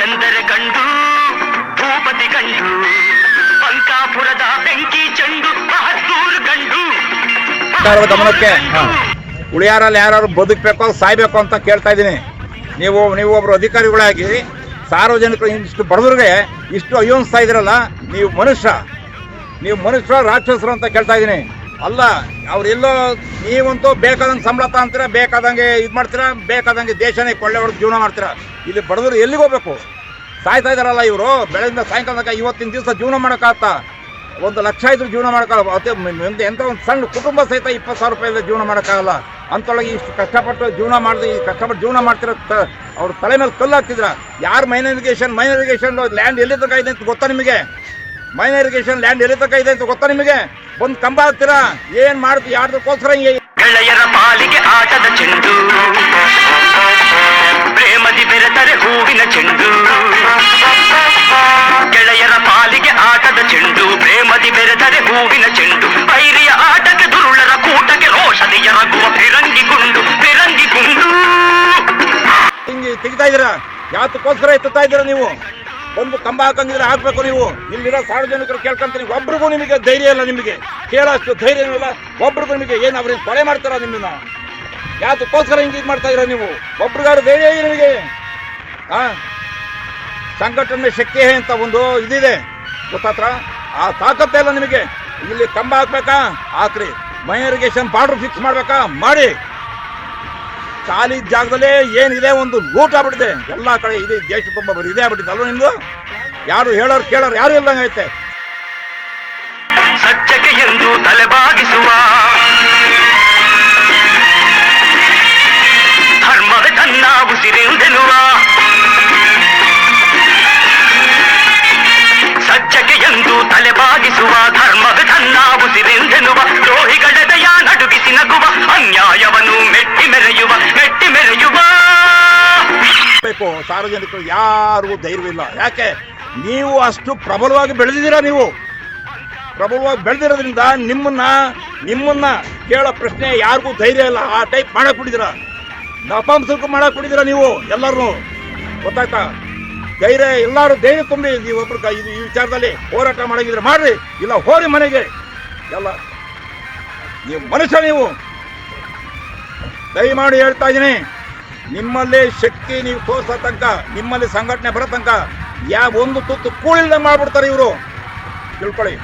ಎಂದರೆ ಗಂಡು ಭೂಪತಿ ಗಂಡು ಪಂಕಾಪುರದ ಬೆಂಕಿ ಚೆಂಡು ಬಹದ್ದೂರು ಗಂಡು. ಗಮನಕ್ಕೆ ಉಳಿಯಾರಲ್ಲಿ ಯಾರು ಬದುಕಬೇಕು ಸಾಯ್ಬೇಕು ಅಂತ ಕೇಳ್ತಾ ಇದ್ದೀನಿ. ನೀವು ಒಬ್ರು ಅಧಿಕಾರಿಗಳಾಗಿ ಸಾರ್ವಜನಿಕರು ಇಷ್ಟು ಬಡವರಿಗೆ ಇಷ್ಟು ಅಯ್ಯೋನ್ಸ್ತಾ ಇದ್ದೀರಲ್ಲ, ನೀವು ಮನುಷ್ಯ ರಾಕ್ಷಸರು ಅಂತ ಕೇಳ್ತಾ ಇದ್ದೀನಿ. ಅಲ್ಲ, ಅವ್ರೆಲ್ಲೋ ನೀವಂತೂ ಬೇಕಾದಂಗೆ ಸಂಬಳ ತಗೊಂತೀರ, ಬೇಕಾದಂಗೆ ಇದು ಮಾಡ್ತೀರಾ, ಬೇಕಾದಂಗೆ ದೇಶನೇ ಕೊಳ್ಳೆ ಹೊಡೆದು ಜೀವನ ಮಾಡ್ತೀರಾ. ಇಲ್ಲಿ ಬಡವರು ಎಲ್ಲಿಗೆ ಹೋಗ್ಬೇಕು? ಸಾಯ್ತಾ ಇದ್ದಾರಲ್ಲ ಇವರು. ಬೆಳಗಿಂದ ಸಾಯಂಕಾಲ ತನಕ ಇವತ್ತಿನ ದಿವಸ ಜೀವನ ಮಾಡೋಕ್ಕಾಗ್ತಾ? 1 ಲಕ್ಷ ಇದ್ರು ಜೀವನ ಮಾಡೋಕ್ಕಾಗಲ್ಲ. ಅದೇ ಎಂಥ ಒಂದು ಸಣ್ಣ ಕುಟುಂಬ ಸಹಿತ 20,000 ರೂಪಾಯಿಂದ ಜೀವನ ಮಾಡೋಕ್ಕಾಗಲ್ಲ. ಅಂಥೊಳಗೆ ಇಷ್ಟು ಕಷ್ಟಪಟ್ಟು ಜೀವನ ಮಾಡ್ತಿರೋ ಅವ್ರ ತಲೆ ಮೇಲೆ ಕಲ್ಲು ಹಾಕ್ತಿದ್ರ. ಯಾರು ಮೈನರ್ ಇರಿಗೇಷನ್ ಲ್ಯಾಂಡ್ ಎಲ್ಲಿ ತನಕ ಇದೆ ಅಂತ ಗೊತ್ತಾ ನಿಮಗೆ? ಮೈನರ್ ಇರಿಗೇಷನ್ ಲ್ಯಾಂಡ್ ಎಲ್ಲಿ ತನಕ ಇದೆ ಅಂತ ಗೊತ್ತಾ ನಿಮಗೆ? ಒಂದು ಕಂಬ ಹಾಕ್ತೀರಾ, ಏನು ಮಾಡ್ತೀವಿ? ಯಾರ್ದಕ್ಕೋಸ್ಕರ ಹಿಂಗೆ? ಗೆಳೆಯರ ಪಾಲಿಗೆ ಆಟದ ಚೆಂಡು, ಪ್ರೇಮದಿ ಬೆರೆತರೆ ಹೂವಿನ ಚೆಂಡು. ಗೆಳೆಯರ ಪಾಲಿಗೆ ಆಟದ ಚೆಂಡು, ಪ್ರೇಮದಿ ಬೆರೆತರೆ ಹೂವಿನ ಚೆಂಡು. ಬೈರಿಯ ಆಟಕ್ಕೆ ದುರುಳರ ಕೂಟಕ್ಕೆ ರೋಷದಿ ಎರಗುವ ಫಿರಂಗಿ ಗುಂಡು. ಹಿಂಗೆ ತೆಗಿತಾ ಇದ್ದೀರಾ? ಯಾತಕ್ಕೋಸ್ಕರ ಎತ್ತುತ್ತಾ ಇದ್ದೀರಾ ನೀವು? ಒಂದು ಕಂಬ ಹಾಕಂಗಿದ್ರೆ ಹಾಕ್ಬೇಕು. ನೀವು ಇಲ್ಲಿರೋ ಸಾರ್ವಜನಿಕರು ಕೇಳ್ಕೊಂತೀರಿ. ಒಬ್ರಿಗೂ ನಿಮಗೆ ಧೈರ್ಯ ಇಲ್ಲ, ನಿಮಗೆ ಕೇಳೋಷ್ಟು ಧೈರ್ಯ ಇಲ್ಲ ಒಬ್ರಿಗೂ. ನಿಮಗೆ ಏನು ಅವ್ರಿಗೆ ಕೊಲೆ ಮಾಡ್ತಾರ ನಿಮ್ಮನ್ನ? ಯಾತಕ್ಕೋಸ್ಕರ ಹಿಂಗೆ ಇದು ಮಾಡ್ತಾ ಇದ್ದೀರಾ ನೀವು? ಒಬ್ರಿಗಾರು ಧೈರ್ಯ ಇದೆ ನಿಮಗೆ? ಸಂಘಟನೆ ಶಕ್ತಿ ಅಂತ ಒಂದು ಇದಿದೆ ಗೊತ್ತಾತ್ರ? ಆ ತಾಕತ್ತೇ ಇಲ್ಲ ನಿಮಗೆ. ಇಲ್ಲಿ ಕಂಬ ಹಾಕ್ಬೇಕಾ? ಹಾಕ್ರಿ. ಮೈನರ್ ಇರಿಗೇಷನ್ ಬಾರ್ಡರ್ ಫಿಕ್ಸ್ ಮಾಡ್ಬೇಕಾ? ಮಾಡಿ. ಖಾಲಿ ಜಾಗದಲ್ಲೇ ಏನಿದೆ ಒಂದು ಲೂಟ್ ಆಗ್ಬಿಟ್ಟಿದೆ ಎಲ್ಲ ಕಡೆ. ಇದೆ ದೇಶ ತುಂಬ ಬರೀ ಇದೇ ಆಗ್ಬಿಟ್ಟಿದೆ ಅಲ್ವ ನಿಮ್ದು? ಯಾರು ಹೇಳೋರು ಕೇಳೋರು ಯಾರು ಇಲ್ದಂಗೈತೆ. ಸತ್ಯಕ್ಕೆ ಎಂದು ತಲೆಬಾಗಿಸುವ ಧರ್ಮವೇ ತನ್ನ ಉಸಿರೆಂದೆನ್ನುವ, ಸತ್ಯಕ್ಕೆ ಎಂದು ತಲೆಬಾಗಿಸುವ ಧರ್ಮವೇ ತನ್ನ ಉಸಿರೆಂದೆನ್ನುವ. ದ್ರೋಹಿಗಳೆದೆಯ ನಡುಗಿಸಿ ನಗುವ, ಅನ್ಯಾಯವನ್ನು ಮೆಟ್ಟಿ ಮೆರೆಯುವ. ಸಾರ್ವಜನಿಕರು ಯಾರಿಗೂ ಧೈರ್ಯವಿಲ್ಲ. ಯಾಕೆ? ನೀವು ಅಷ್ಟು ಪ್ರಬಲವಾಗಿ ಬೆಳೆದಿದ್ದೀರಾ. ನೀವು ಪ್ರಬಲವಾಗಿ ಬೆಳೆದಿರೋದ್ರಿಂದ ನಿಮ್ಮನ್ನ ಕೇಳೋ ಪ್ರಶ್ನೆ ಯಾರಿಗೂ ಧೈರ್ಯ ಇಲ್ಲ. ಆ ಟೈಪ್ ಮಾಡಕ್ ಬಿಟ್ಟಿದ್ದೀರಾ, ನಪಾಂಸಕ್ಕೂ ಮಾಡಕ್ ಬಿಟ್ಟಿದ್ದೀರಾ ನೀವು ಎಲ್ಲರೂ. ಗೊತ್ತಾಯ್ತಾ? ಧೈರ್ಯ ಎಲ್ಲರೂ ಧೈರ್ಯ ತುಂಬಿ ನೀವು ಒಬ್ರು ಈ ವಿಚಾರದಲ್ಲಿ ಹೋರಾಟ ಮಾಡಂಗಿದ್ರೆ ಮಾಡ್ರಿ, ಇಲ್ಲ ಹೋರಿ ಮನೆಗೆ. ಎಲ್ಲ ನೀವು ಮನುಷ್ಯ. ನೀವು ದಯಮಾಡಿ ಹೇಳ್ತಾ ಇದ್ದೀನಿ, ನಿಮ್ಮಲ್ಲಿ ಶಕ್ತಿ ನೀವು ತೋರಿಸೋ ತನಕ, ನಿಮ್ಮಲ್ಲಿ ಸಂಘಟನೆ ಬರೋ ತನಕ ಒಂದು ತುತ್ತು ಕೂಳಿಲ್ದಂಗೆ ಮಾಡ್ಬಿಡ್ತಾರೆ ಇವರು. ತಿಳ್ಕೊಳ್ಳಿ.